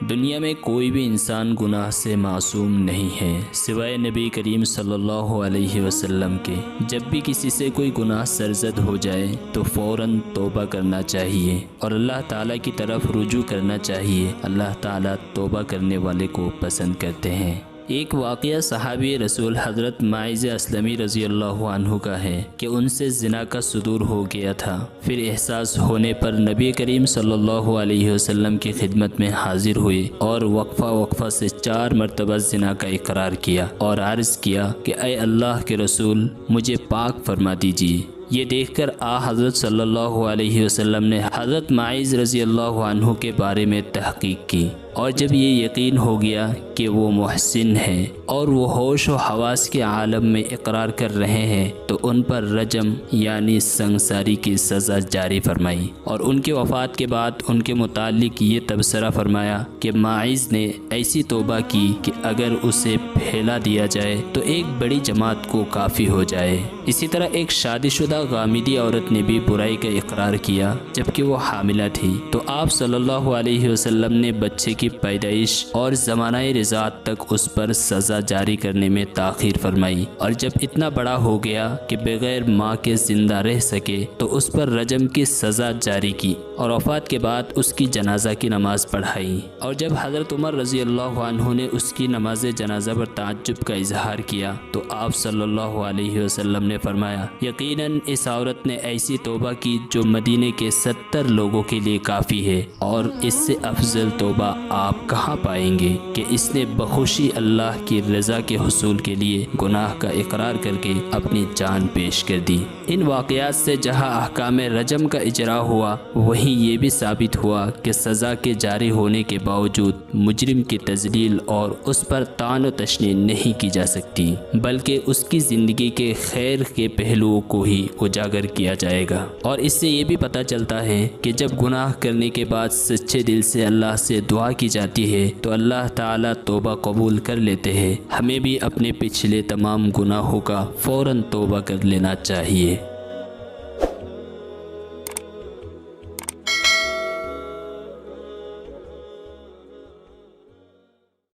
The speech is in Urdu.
دنیا میں کوئی بھی انسان گناہ سے معصوم نہیں ہے سوائے نبی کریم صلی اللہ علیہ وسلم کے۔ جب بھی کسی سے کوئی گناہ سرزد ہو جائے تو فوراً توبہ کرنا چاہیے اور اللہ تعالیٰ کی طرف رجوع کرنا چاہیے۔ اللہ تعالیٰ توبہ کرنے والے کو پسند کرتے ہیں۔ ایک واقعہ صحابی رسول حضرت معاذ اسلمی رضی اللہ عنہ کا ہے کہ ان سے زنا کا صدور ہو گیا تھا۔ پھر احساس ہونے پر نبی کریم صلی اللہ علیہ وسلم کی خدمت میں حاضر ہوئے اور وقفہ سے 4 مرتبہ زنا کا اقرار کیا اور عرض کیا کہ اے اللہ کے رسول مجھے پاک فرما دیجیے۔ یہ دیکھ کر حضرت صلی اللہ علیہ وسلم نے حضرت معاذ رضی اللہ عنہ کے بارے میں تحقیق کی، اور جب یہ یقین ہو گیا کہ وہ محسن ہیں اور وہ ہوش و حواس کے عالم میں اقرار کر رہے ہیں تو ان پر رجم یعنی سنگساری کی سزا جاری فرمائی، اور ان کے وفات کے بعد ان کے متعلق یہ تبصرہ فرمایا کہ معاذ نے ایسی توبہ کی کہ اگر اسے پھیلا دیا جائے تو ایک بڑی جماعت کو کافی ہو جائے۔ اسی طرح ایک شادی شدہ غامدی عورت نے بھی برائی کا اقرار کیا جبکہ وہ حاملہ تھی، تو آپ صلی اللہ علیہ وسلم نے بچے کی پیدائش اور زمانہ رضاعت تک اس پر سزا جاری کرنے میں تاخیر فرمائی، اور جب اتنا بڑا ہو گیا کہ بغیر ماں کے زندہ رہ سکے تو اس پر رجم کی سزا جاری کی اور وفات کے بعد اس کی جنازہ کی نماز پڑھائی۔ اور جب حضرت عمر رضی اللہ عنہ نے اس کی نماز جنازہ پر تعجب کا اظہار کیا تو آپ صلی اللہ علیہ وسلم نے فرمایا یقیناً اس عورت نے ایسی توبہ کی جو مدینے کے 70 لوگوں کے لیے کافی ہے، اور اس سے افضل توبہ آپ کہاں پائیں گے کہ اس نے بخوشی اللہ کی رضا کے حصول کے لیے گناہ کا اقرار کر کے اپنی جان پیش کر دی۔ ان واقعات سے جہاں احکام رجم کا اجرا ہوا وہیں یہ بھی ثابت ہوا کہ سزا کے جاری ہونے کے باوجود مجرم کی تذلیل اور اس پر طعن و تشنیع نہیں کی جا سکتی، بلکہ اس کی زندگی کے خیر کے پہلوؤں کو ہی اجاگر کیا جائے گا۔ اور اس سے یہ بھی پتہ چلتا ہے کہ جب گناہ کرنے کے بعد سچے دل سے اللہ سے دعا کی جاتی ہے تو اللہ تعالیٰ توبہ قبول کر لیتے ہیں۔ ہمیں بھی اپنے پچھلے تمام گناہوں کا فوراً توبہ کر لینا چاہیے۔